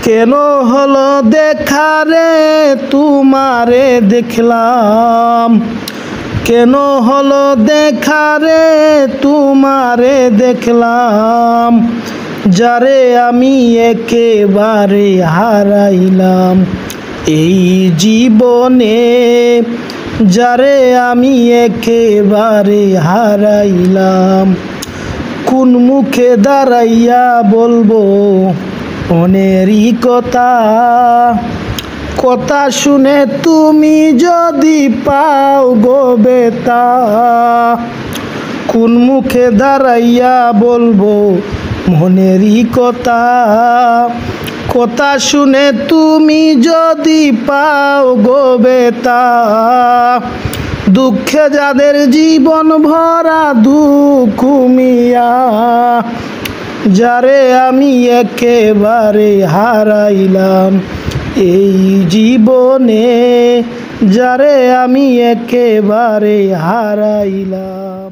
কেন হলো দেখা রে তোমারে দেখলাম, কেন হলো দেখা রে তোমারে দেখলাম, যারে আমি একেবারে হারাইলাম এই জীবনে, যারে আমি একেবারে হারাইলাম। কোন মুখে দাঁড়াইয়া বলবো মনেরই কথা, কথা শুনে তুমি যদি পাও গো বেতা। কোন মুখে দাঁড়াইয়া বলবো মনেরই কথা, কথা শুনে তুমি যদি পাও গো বেতা। দুঃখে যাদের জীবন ভরা দুঃখ মিয়া, যারে আমি একেবারে হারাইলাম এই জীবনে, যারে আমি একেবারে হারাইলাম।